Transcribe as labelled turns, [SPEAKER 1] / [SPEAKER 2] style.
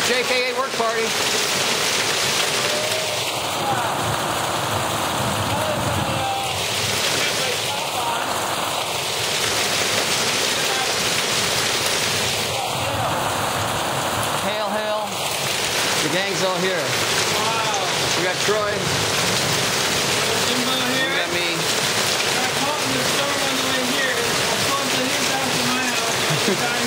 [SPEAKER 1] JKA work party. Hail, hail. The gang's all here.
[SPEAKER 2] Wow.
[SPEAKER 1] We got Troy.
[SPEAKER 2] Jimbo here.
[SPEAKER 1] We got me.
[SPEAKER 2] I caught in the storm on the way here. I pulled the news out to my house.